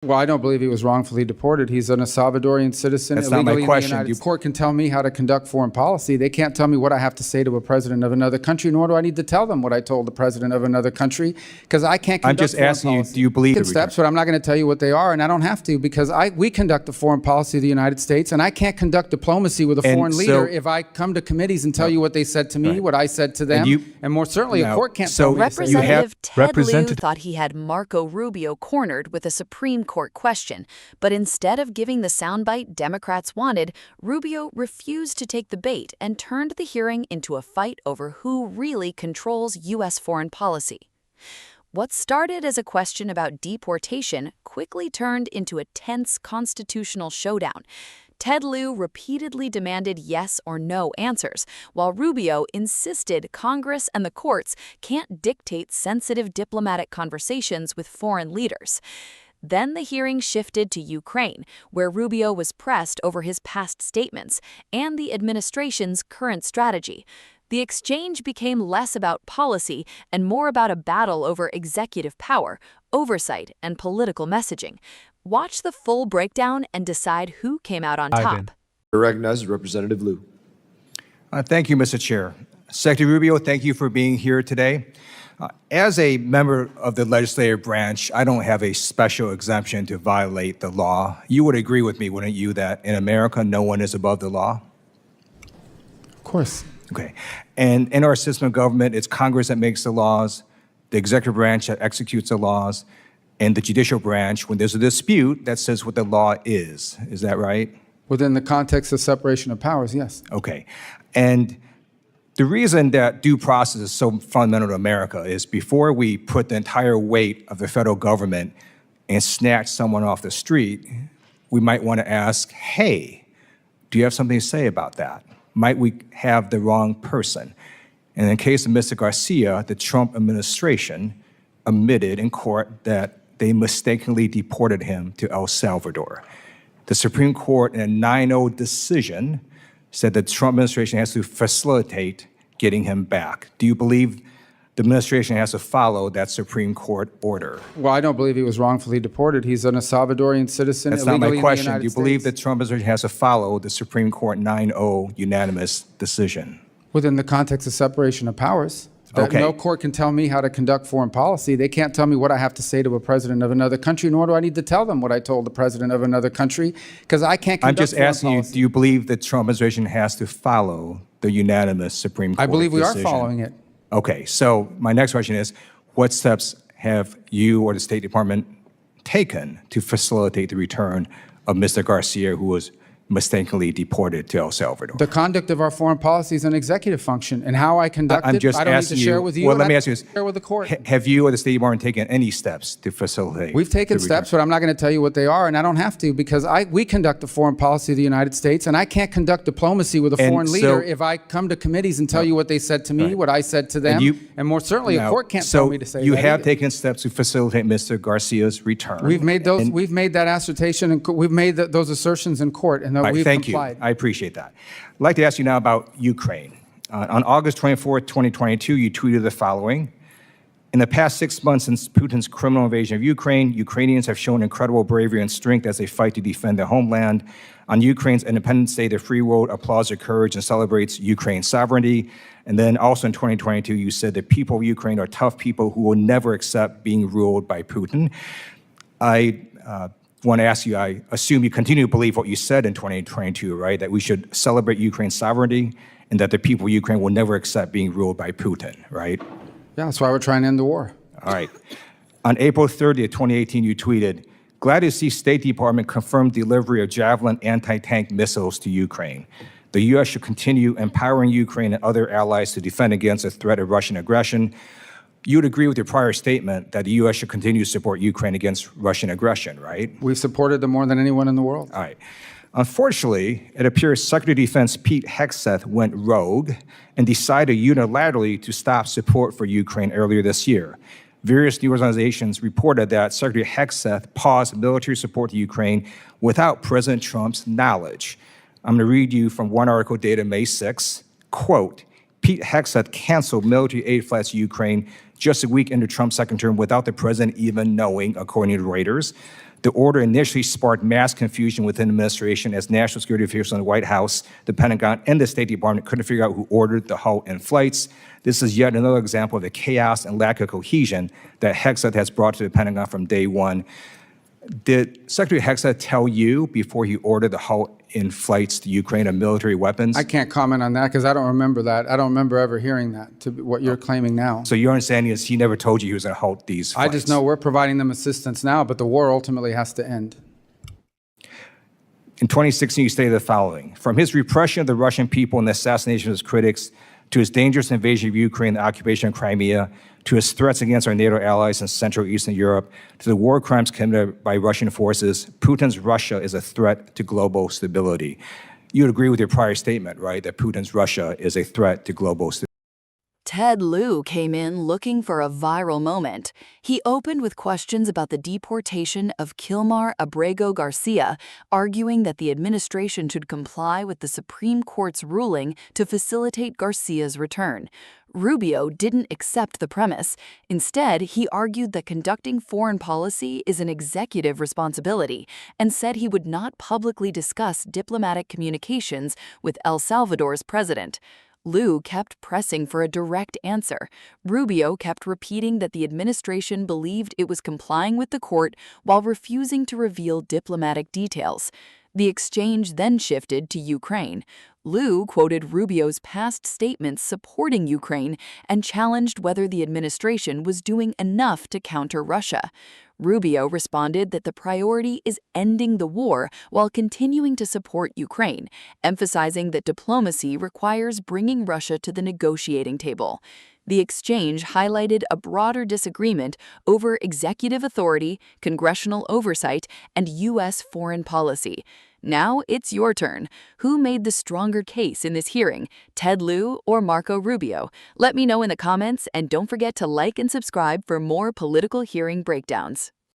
Well, I don't believe he was wrongfully deported. He's an Salvadorian citizen. That's not my illegally question. In the United States. Court can tell me how to conduct foreign policy. They can't tell me what I have to say to a president of another country, nor do I need to tell them what I told the president of another country, because I can't conduct I'm just asking you, do you believe the steps, but I'm not going to tell you what they are, and I don't have to, because we conduct the foreign policy of the United States, and I can't conduct diplomacy with a foreign leader if I come to committees and tell you what they said to me, what I said to them, and more certainly a court can't tell me. Representative Ted Lieu thought he had Marco Rubio cornered with a Supreme Court question. But instead of giving the soundbite Democrats wanted, Rubio refused to take the bait and turned the hearing into a fight over who really controls U.S. foreign policy. What started as a question about deportation quickly turned into a tense constitutional showdown. Ted Lieu repeatedly demanded yes or no answers, while Rubio insisted Congress and the courts can't dictate sensitive diplomatic conversations with foreign leaders. Then the hearing shifted to Ukraine, where Rubio was pressed over his past statements and the administration's current strategy. The exchange became less about policy and more about a battle over executive power, oversight, and political messaging. Watch the full breakdown and decide who came out on top. I recognize Representative Lieu. Thank you, Mr. Chair. Secretary Rubio, thank you for being here today. As a member of the legislative branch, I don't have a special exemption to violate the law. You would agree with me, wouldn't you, that in America, no one is above the law? Of course. Okay. And in our system of government, it's Congress that makes the laws, the executive branch that executes the laws, and the judicial branch, when there's a dispute, that says what the law is. Is that right? Within the context of separation of powers, yes. Okay. And the reason that due process is so fundamental to America is before we put the entire weight of the federal government and snatch someone off the street, we might want to ask, hey, do you have something to say about that? Might we have the wrong person? And in the case of Mr. Garcia, the Trump administration admitted in court that they mistakenly deported him to El Salvador. The Supreme Court, in a 9-0 decision, said the Trump administration has to facilitate getting him back. Do you believe the administration has to follow that Supreme Court order? Well, I don't believe he was wrongfully deported. He's an Salvadorian citizen. That's not my question. Do you believe that the Trump administration has to follow the Supreme Court 9-0 unanimous decision? Within the context of separation of powers. Okay. No court can tell me how to conduct foreign policy. They can't tell me what I have to say to a president of another country, nor do I need to tell them what I told the president of another country, because I can't conduct foreign policy. I'm just asking you, do you believe the Trump administration has to follow the unanimous Supreme Court decision? I believe we are following it. Okay, so my next question is, what steps have you or the State Department taken to facilitate the return of Mr. Garcia, who was mistakenly deported to El Salvador? The conduct of our foreign policy is an executive function, and how I conduct I'm just I don't need to asking share you, with you. well, let me ask you this. Share with the court. Have you or the State Department taken any steps to facilitate? We've taken steps, but I'm not going to tell you what they are, and I don't have to, because we conduct the foreign policy of the United States, and I can't conduct diplomacy with a foreign leader if I come to committees and tell you what they said to me, what I said to them, and more certainly a court can't tell me to say that. So you have taken steps to facilitate Mr. Garcia's return. We've made those. We've made that assertion, and we've made those assertions in court, and we've complied. I appreciate that. I'd like to ask you now about Ukraine. On August 24th, 2022, you tweeted the following. In the past 6 months since Putin's criminal invasion of Ukraine, Ukrainians have shown incredible bravery and strength as they fight to defend their homeland. On Ukraine's Independence Day, the free world applauds their courage and celebrates Ukraine's sovereignty. And then also in 2022, you said the people of Ukraine are tough people who will never accept being ruled by Putin. I want to ask you, I assume you continue to believe what you said in 2022, right? That we should celebrate Ukraine's sovereignty and that the people of Ukraine will never accept being ruled by Putin, right? Yeah, that's why we're trying to end the war. All right. On April 30th, 2018, you tweeted, glad to see State Department confirm delivery of Javelin anti-tank missiles to Ukraine. The U.S. should continue empowering Ukraine and other allies to defend against the threat of Russian aggression. You would agree with your prior statement that the U.S. should continue to support Ukraine against Russian aggression, right? We've supported them more than anyone in the world. All right. Unfortunately, it appears Secretary of Defense Pete Hegseth went rogue and decided unilaterally to stop support for Ukraine earlier this year. Various news organizations reported that Secretary Hegseth paused military support to Ukraine without President Trump's knowledge. I'm going to read you from one article dated May 6, quote, Pete Hegseth canceled military aid flights to Ukraine just a week into Trump's second term without the president even knowing, according to Reuters. The order initially sparked mass confusion within the administration as national security officials in the White House, the Pentagon, and the State Department couldn't figure out who ordered the halt in flights. This is yet another example of the chaos and lack of cohesion that Hegseth has brought to the Pentagon from day one. Did Secretary Hegseth tell you before he ordered the halt in flights to Ukraine of military weapons? I can't comment on that because I don't remember that. I don't remember ever hearing that, to what you're claiming now. So your understanding is he never told you he was going to halt these flights? I just know we're providing them assistance now, but the war ultimately has to end. In 2016, you stated the following: from his repression of the Russian people and the assassination of his critics, to his dangerous invasion of Ukraine, the occupation of Crimea, to his threats against our NATO allies in Central and Eastern Europe, to the war crimes committed by Russian forces, Putin's Russia is a threat to global stability. You would agree with your prior statement, right, that Putin's Russia is a threat to global stability? Ted Lieu came in looking for a viral moment. He opened with questions about the deportation of Kilmar Abrego Garcia, arguing that the administration should comply with the Supreme Court's ruling to facilitate Garcia's return. Rubio didn't accept the premise. Instead, he argued that conducting foreign policy is an executive responsibility and said he would not publicly discuss diplomatic communications with El Salvador's president. Lieu kept pressing for a direct answer. Rubio kept repeating that the administration believed it was complying with the court while refusing to reveal diplomatic details. The exchange then shifted to Ukraine. Lieu quoted Rubio's past statements supporting Ukraine and challenged whether the administration was doing enough to counter Russia. Rubio responded that the priority is ending the war while continuing to support Ukraine, emphasizing that diplomacy requires bringing Russia to the negotiating table. The exchange highlighted a broader disagreement over executive authority, congressional oversight, and U.S. foreign policy. Now it's your turn. Who made the stronger case in this hearing, Ted Lieu or Marco Rubio? Let me know in the comments, and don't forget to like and subscribe for more political hearing breakdowns.